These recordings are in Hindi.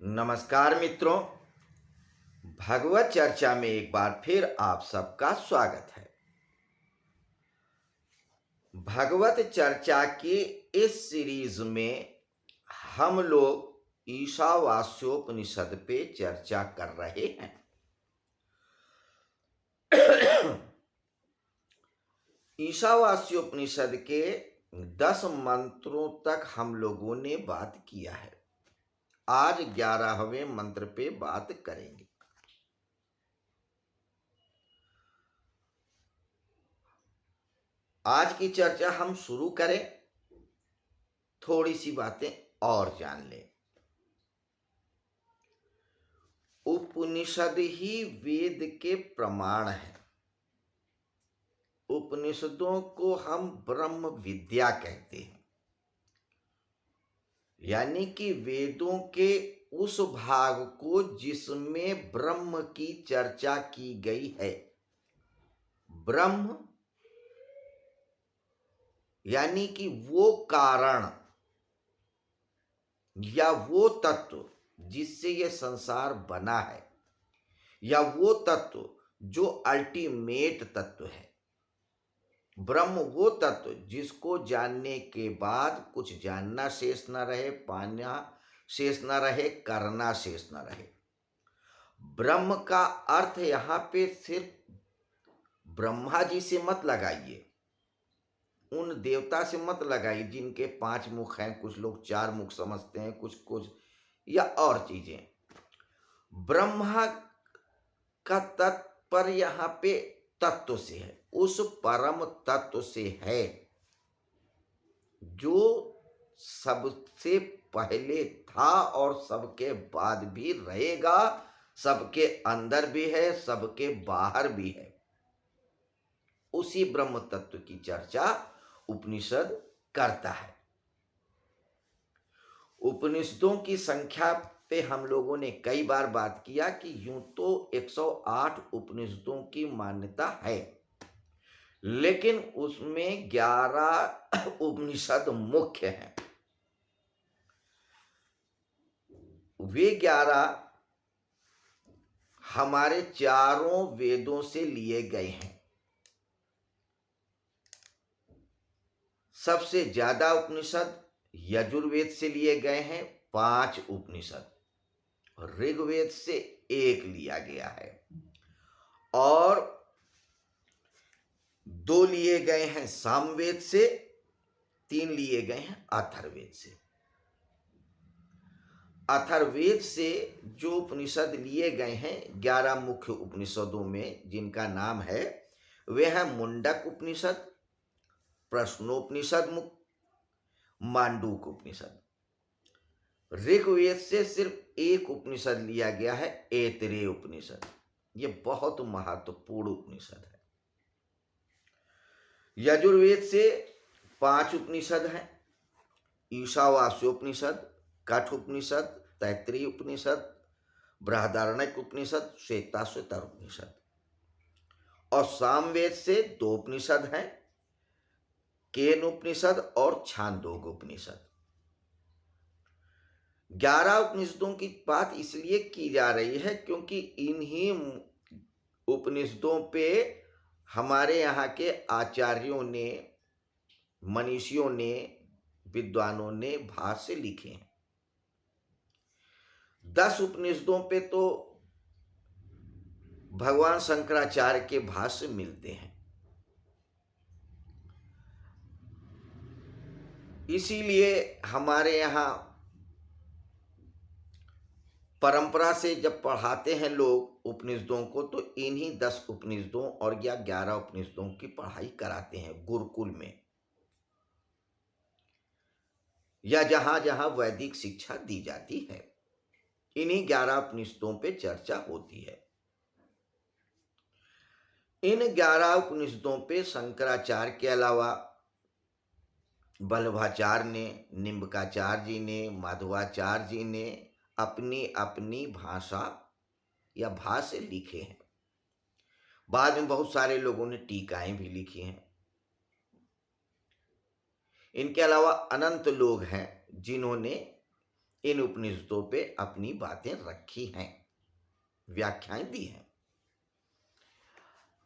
नमस्कार मित्रों, भगवत चर्चा में एक बार फिर आप सबका स्वागत है। भगवत चर्चा की इस सीरीज में हम लोग ईशावास्योपनिषद पे चर्चा कर रहे हैं। ईशावास्योपनिषद के 10 मंत्रों तक हम लोगों ने बात किया है। आज 11वें मंत्र पे बात करेंगे। आज की चर्चा हम शुरू करें, थोड़ी सी बातें और जान लें। उपनिषद ही वेद के प्रमाण हैं। उपनिषदों को हम ब्रह्म विद्या कहते हैं, यानी कि वेदों के उस भाग को जिसमें ब्रह्म की चर्चा की गई है। ब्रह्म यानी कि वो कारण या वो तत्व जिससे ये संसार बना है, या वो तत्व जो अल्टीमेट तत्व है। ब्रह्म वो तत्व जिसको जानने के बाद कुछ जानना शेष न रहे, पाना शेष न रहे, करना शेष न रहे। ब्रह्म का अर्थ यहाँ पे सिर्फ ब्रह्मा जी से मत लगाइए, उन देवता से मत लगाइए जिनके 5 मुख हैं। कुछ लोग 4 मुख समझते हैं, कुछ या और चीजें। ब्रह्मा का तात्पर्य यहाँ पे तत्व से है, उस परम तत्व से है जो सबसे पहले था और सबके बाद भी रहेगा, सबके अंदर भी है, सबके बाहर भी है। उसी ब्रह्म तत्व की चर्चा उपनिषद करता है। उपनिषदों की संख्या पे हम लोगों ने कई बार बात किया कि यूं तो 108 उपनिषदों की मान्यता है, लेकिन उसमें 11 उपनिषद मुख्य हैं। वे 11 हमारे चारों वेदों से लिए गए हैं। सबसे ज्यादा उपनिषद यजुर्वेद से लिए गए हैं, 5 उपनिषद। ऋग्वेद से 1 लिया गया है और 2 लिए गए हैं सामवेद से, 3 लिए गए हैं अथर्ववेद से। अथर्ववेद से जो उपनिषद लिए गए हैं 11 मुख्य उपनिषदों में, जिनका नाम है, वे हैं मुंडक उपनिषद, प्रश्नोपनिषद, मांडूक उपनिषद। ऋग्वेद से सिर्फ 1 उपनिषद लिया गया है, ऐतरेय उपनिषद। ये बहुत महत्वपूर्ण उपनिषद है। यजुर्वेद से 5 उपनिषद हैं, ईशावास्योपनिषद, कठोपनिषद, तैत्तिरीय उपनिषद, बृहदारण्यक उपनिषद, श्वेताश्वतर उपनिषद। और सामवेद से 2 उपनिषद हैं, केन उपनिषद और छांदोग्य उपनिषद। 11 उपनिषदों की बात इसलिए की जा रही है क्योंकि इन्हीं उपनिषदों पे हमारे यहाँ के आचार्यों ने, मनीषियों ने, विद्वानों ने भाष्य लिखे हैं। 10 उपनिषदों पे तो भगवान शंकराचार्य के भाष्य मिलते हैं। इसीलिए हमारे यहाँ परंपरा से जब पढ़ाते हैं लोग उपनिषदों को, तो इन्हीं 10 उपनिषदों और या 11 उपनिषदों की पढ़ाई कराते हैं गुरुकुल में, या जहां जहां वैदिक शिक्षा दी जाती है। इन्हीं 11 उपनिषदों पे चर्चा होती है। इन 11 उपनिषदों पे शंकराचार्य के अलावा वल्लभाचार्य ने, निम्बकाचार्य जी ने, माधवाचार्य जी ने अपनी अपनी भाषा या भाष्य लिखे हैं। बाद में बहुत सारे लोगों ने टीकाएं भी लिखी हैं। इनके अलावा अनंत लोग हैं जिन्होंने इन उपनिषदों पे अपनी बातें रखी हैं, व्याख्याएं दी हैं।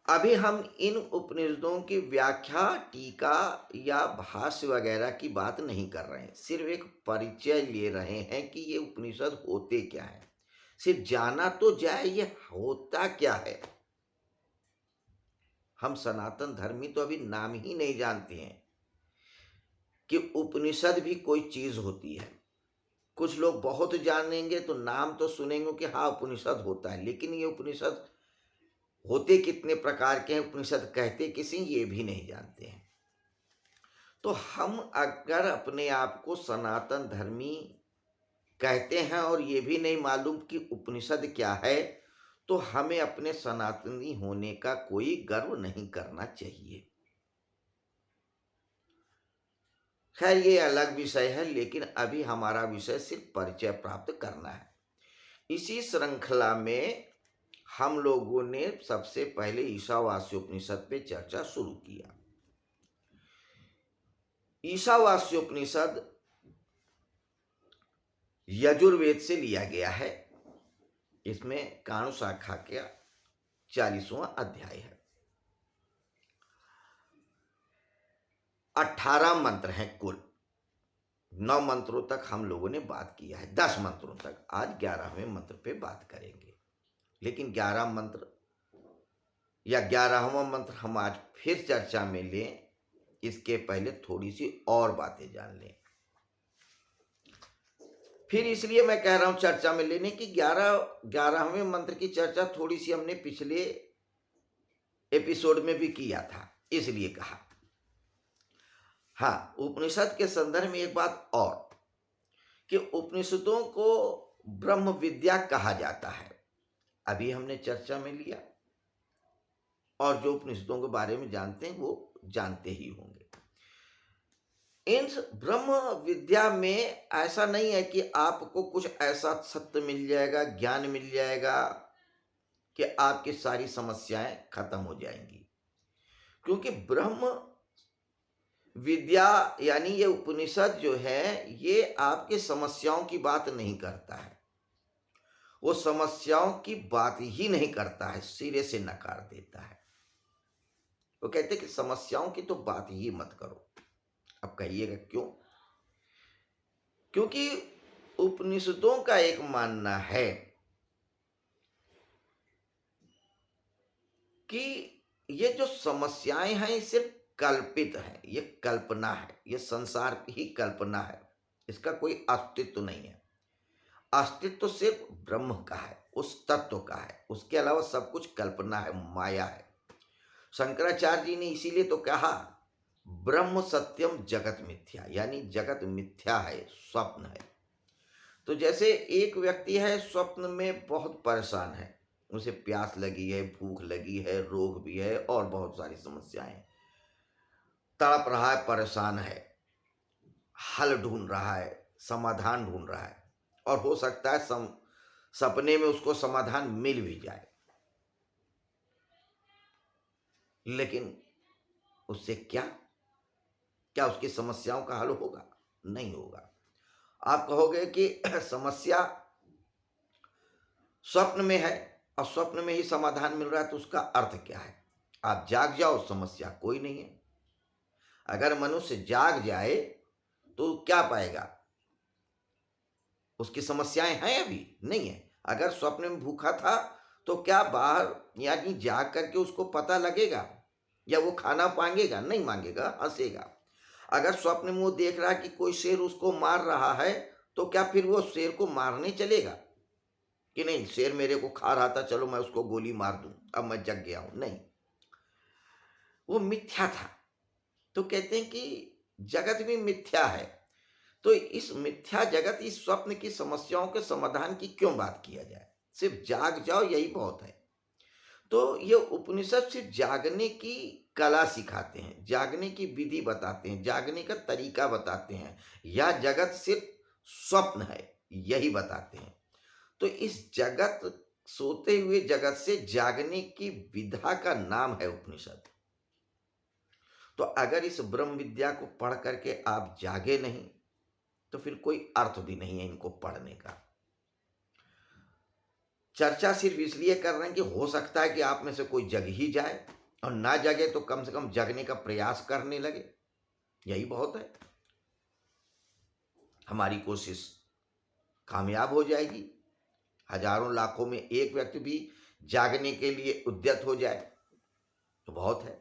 अभी हम इन उपनिषदों की व्याख्या, टीका या भाष्य वगैरह की बात नहीं कर रहे हैं, सिर्फ एक परिचय ले रहे हैं कि ये उपनिषद होते क्या है। सिर्फ जाना तो जाए ये होता क्या है। हम सनातन धर्मी तो अभी नाम ही नहीं जानते हैं कि उपनिषद भी कोई चीज होती है। कुछ लोग बहुत जानेंगे तो नाम तो सुनेंगे कि हाँ उपनिषद होता है, लेकिन ये उपनिषद होते कितने प्रकार के हैं, उपनिषद कहते किसी, ये भी नहीं जानते हैं। तो हम अगर अपने आप को सनातन धर्मी कहते हैं और ये भी नहीं मालूम कि उपनिषद क्या है, तो हमें अपने सनातनी होने का कोई गर्व नहीं करना चाहिए। खैर ये अलग विषय है, लेकिन अभी हमारा विषय सिर्फ परिचय प्राप्त करना है। इसी श्रृंखला में हम लोगों ने सबसे पहले ईशावास्योपनिषद पे चर्चा शुरू किया। ईशावास्योपनिषद यजुर्वेद से लिया गया है। इसमें काणु शाखा का 40वां अध्याय है। 18 मंत्र हैं कुल। 9 मंत्रों तक हम लोगों ने बात किया है, 10 मंत्रों तक। आज 11वें मंत्र पे बात करेंगे, लेकिन 11 मंत्र या 11वां मंत्र हम आज फिर चर्चा में लें, इसके पहले थोड़ी सी और बातें जान लें। फिर इसलिए मैं कह रहा हूं चर्चा में लेने की 11वें मंत्र की चर्चा थोड़ी सी हमने पिछले एपिसोड में भी किया था, इसलिए कहा। हाँ, उपनिषद के संदर्भ में एक बात और कि उपनिषदों को ब्रह्म विद्या कहा जाता है, अभी हमने चर्चा में लिया। और जो उपनिषदों के बारे में जानते हैं वो जानते ही होंगे। इन ब्रह्म विद्या में ऐसा नहीं है कि आपको कुछ ऐसा सत्य मिल जाएगा, ज्ञान मिल जाएगा कि आपकी सारी समस्याएं खत्म हो जाएंगी। क्योंकि ब्रह्म विद्या यानी ये उपनिषद जो है, ये आपकी समस्याओं की बात नहीं करता है। वो समस्याओं की बात ही नहीं करता है, सिरे से नकार देता है। वो कहते हैं कि समस्याओं की तो बात ही मत करो। अब कहिएगा क्यों? क्योंकि उपनिषदों का एक मानना है कि ये जो समस्याएं हैं ये सिर्फ कल्पित है, ये कल्पना है, ये संसार की ही कल्पना है, इसका कोई अस्तित्व नहीं है। अस्तित्व सिर्फ ब्रह्म का है, उस तत्व का है, उसके अलावा सब कुछ कल्पना है, माया है। शंकराचार्य जी ने इसीलिए तो कहा ब्रह्म सत्यम जगत मिथ्या, यानी जगत मिथ्या है, स्वप्न है। तो जैसे एक व्यक्ति है, स्वप्न में बहुत परेशान है, उसे प्यास लगी है, भूख लगी है, रोग भी है और बहुत सारी समस्याएं, तड़प रहा है, परेशान है, हल ढूंढ रहा है, समाधान ढूंढ रहा है, और हो सकता है सपने में उसको समाधान मिल भी जाए, लेकिन उससे क्या उसकी समस्याओं का हल होगा? नहीं होगा। आप कहोगे कि समस्या स्वप्न में है और स्वप्न में ही समाधान मिल रहा है, तो उसका अर्थ क्या है? आप जाग जाओ, समस्या कोई नहीं है। अगर मनुष्य जाग जाए तो क्या पाएगा? उसकी समस्याएं हैं? अभी नहीं है। अगर स्वप्न में भूखा था तो क्या बाहर यानी जाग करके उसको पता लगेगा या वो खाना मांगेगा? नहीं मांगेगा, हंसेगा। अगर स्वप्न में वो देख रहा है कि कोई शेर उसको मार रहा है, तो क्या फिर वो शेर को मारने चलेगा कि नहीं, शेर मेरे को खा रहा था, चलो मैं उसको गोली मार दूं, अब मैं जग गया हूं? नहीं, वो मिथ्या था। तो कहते हैं कि जगत भी मिथ्या है। तो इस मिथ्या जगत, इस स्वप्न की समस्याओं के समाधान की क्यों बात किया जाए? सिर्फ जाग जाओ, यही बहुत है। तो ये उपनिषद सिर्फ जागने की कला सिखाते हैं, जागने की विधि बताते हैं, जागने का तरीका बताते हैं, या जगत सिर्फ स्वप्न है यही बताते हैं। तो इस जगत, सोते हुए जगत से जागने की विधा का नाम है उपनिषद। तो अगर इस ब्रह्म विद्या को पढ़ करके आप जागे नहीं, तो फिर कोई अर्थ भी नहीं है इनको पढ़ने का। चर्चा सिर्फ इसलिए कर रहे हैं कि हो सकता है कि आप में से कोई जग ही जाए, और ना जगे तो कम से कम जगने का प्रयास करने लगे, यही बहुत है। हमारी कोशिश कामयाब हो जाएगी। हजारों लाखों में एक व्यक्ति भी जागने के लिए उद्यत हो जाए तो बहुत है।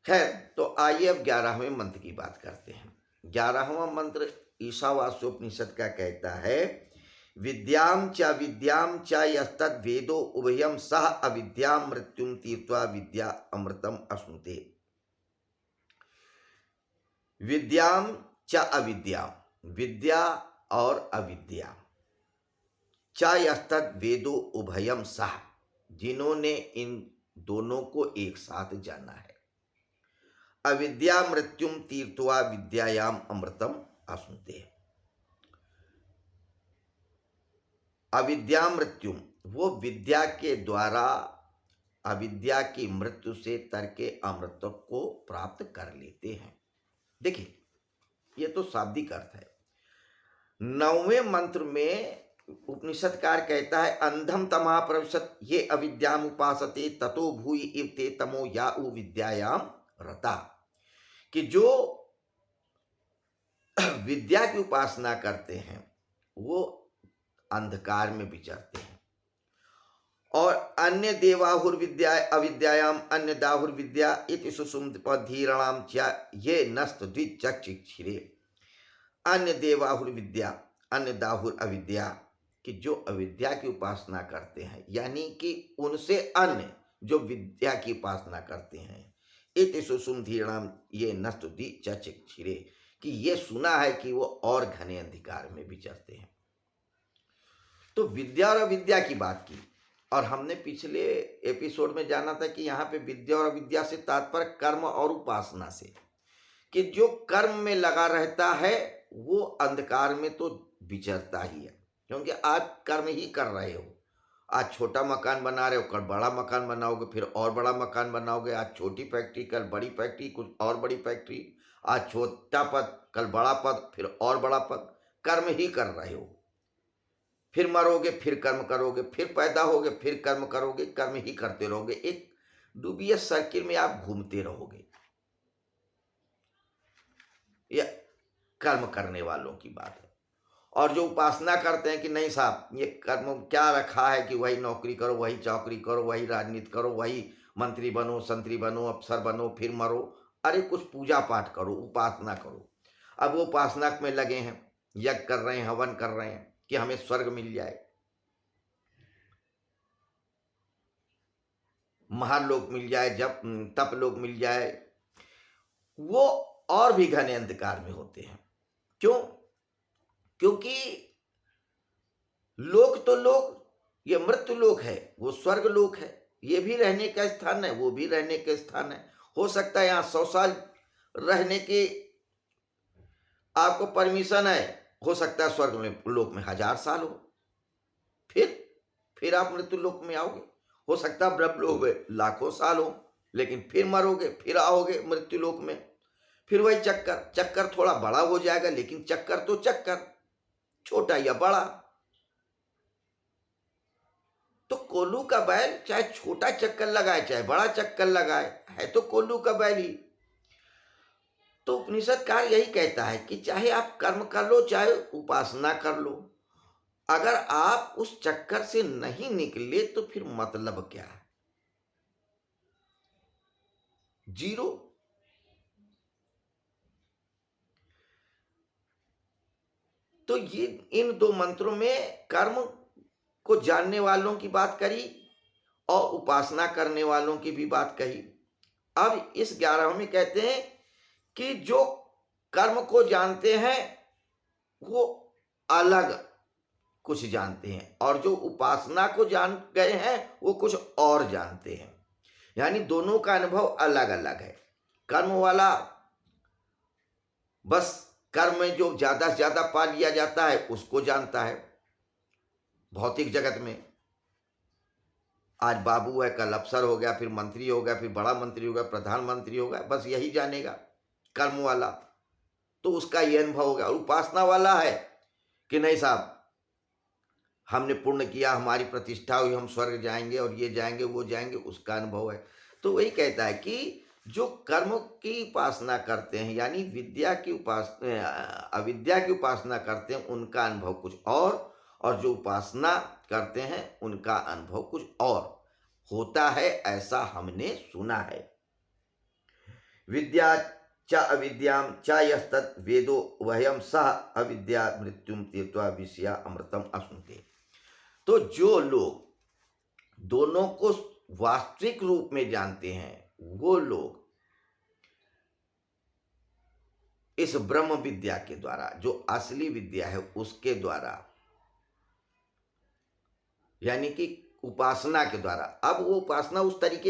खैर, तो आइए अब 11वें मंत्र की बात करते हैं। 11वां मंत्र ईशावास्योपनिषद का कहता है, विद्याम च यस्तद् वेदो उभयम सह अविद्याम मृत्युम तीर्त्वा विद्या अमृतम अश्नुते। विद्याम च अविद्याम, विद्या और अविद्या, च यस्तद् वेदो उभयम सह, जिन्होंने इन दोनों को एक साथ जाना है, अविद्या मृत्युम तीर्त्वा विद्यायाम अमृतम अश्नुते। अविद्या मृत्युम, वो विद्या के द्वारा अविद्या की मृत्यु से तर के अमृत को प्राप्त कर लेते हैं। देखिए, ये तो शाब्दिक अर्थ है। 9वें मंत्र में उपनिषदकार कहता है, अंधम तमा प्रविशत ये अविद्याम उपासते ततो भूय इव ते तमो याउ विद्यायाम रता, कि जो विद्या की उपासना करते हैं वो अंधकार में विचरते हैं, और अन्य देवाहुर विद्या अविद्यायाम अन्य दाहुर विद्या इति सुषुम्धीरणाम च ये नस्त द्विचक्षिरे। अन्य देवाहुर विद्या अन्य दाहुर अविद्या, कि जो अविद्या की उपासना करते हैं, यानी कि उनसे अन्य जो विद्या की उपासना करते हैं, इति सुषुम्धीरणाम ये नस्त द्विचक्षिरे, कि ये सुना है कि वो और घने अंधकार में विचरते हैं। तो विद्या और अविद्या की बात की, और हमने पिछले एपिसोड में जाना था कि यहाँ पे विद्या और अविद्या से तात्पर्य कर्म और उपासना से, कि जो कर्म में लगा रहता है वो अंधकार में तो विचरता ही है, क्योंकि आज कर्म ही कर रहे हो। आज छोटा मकान बना रहे हो, कल बड़ा मकान बनाओगे, फिर और बड़ा मकान बनाओगे। आज छोटी फैक्ट्री, कल बड़ी फैक्ट्री, कुछ और बड़ी फैक्ट्री। आज छोटा पद, कल बड़ा पद, फिर और बड़ा पद। कर्म ही कर रहे हो। फिर मरोगे, फिर कर्म करोगे, फिर पैदा होगे, फिर कर्म करोगे, कर्म ही करते रहोगे। एक डूबियस सर्किल में आप घूमते रहोगे। यह कर्म करने वालों की बात है। और जो उपासना करते हैं कि नहीं साहब, ये कर्म क्या रखा है कि वही नौकरी करो, वही चौकरी करो, वही राजनीति करो, वही मंत्री बनो, संतरी बनो, अफसर बनो, फिर मरो। अरे कुछ पूजा पाठ करो, उपासना करो। अब वो उपासना में लगे हैं, यज्ञ कर रहे हैं, हवन कर रहे हैं कि हमें स्वर्ग मिल जाए, महान लोग मिल जाए, जब तप लोग मिल जाए। वो और भी घने अंधकार में होते हैं। क्यों? क्योंकि लोक तो लोक, ये मृत्यु लोक है, वो स्वर्ग लोक है। ये भी रहने का स्थान है, वो भी रहने का स्थान है। हो सकता है यहाँ 100 साल रहने की आपको परमिशन है, हो सकता है स्वर्ग में लोक में 1000 साल हो, फिर आप मृत्यु लोक में आओगे। हो सकता है ब्रह्म लोक में लाखों साल हो, लेकिन फिर मरोगे, फिर आओगे मृत्यु लोक में। फिर वही चक्कर थोड़ा बड़ा हो जाएगा, लेकिन चक्कर तो चक्कर, छोटा या बड़ा। तो कोल्हू का बैल चाहे छोटा चक्कर लगाए चाहे बड़ा चक्कर लगाए, है तो कोल्हू का बैल ही। तो उपनिषदकार यही कहता है कि चाहे आप कर्म कर लो, चाहे उपासना कर लो, अगर आप उस चक्कर से नहीं निकले तो फिर मतलब क्या है? जीरो। तो ये इन 2 मंत्रों में कर्म को जानने वालों की बात करी और उपासना करने वालों की भी बात कही। अब इस 11वें में कहते हैं कि जो कर्म को जानते हैं वो अलग कुछ जानते हैं, और जो उपासना को जान गए हैं वो कुछ और जानते हैं। यानी दोनों का अनुभव अलग अलग है। कर्म वाला बस कर्म में जो ज्यादा से ज्यादा पा लिया जाता है उसको जानता है। भौतिक जगत में आज बाबू है, कल अफसर हो गया, फिर मंत्री हो गया, फिर बड़ा मंत्री हो गया, प्रधानमंत्री हो गया, बस यही जानेगा कर्म वाला। तो उसका ये अनुभव होगा। और उपासना वाला है कि नहीं साहब, हमने पुण्य किया, हमारी प्रतिष्ठा हुई, हम स्वर्ग जाएंगे और ये जाएंगे वो जाएंगे, उसका अनुभव है। तो वही कहता है कि जो कर्म की उपासना करते हैं, यानी विद्या की उपासना, अविद्या की उपासना करते हैं, उनका अनुभव कुछ और जो उपासना करते हैं उनका अनुभव कुछ और होता है, ऐसा हमने सुना है। विद्या च अविद्याम च यस्तत् वेदो वह्यम सह अविद्या मृत्युम तीर्त्वा विषया अमृतम अश्नुते। तो जो लोग दोनों को वास्तविक रूप में जानते हैं, वो लोग इस ब्रह्म विद्या के द्वारा, जो असली विद्या है उसके द्वारा, यानी कि उपासना के द्वारा, अब वो उपासना उस तरीके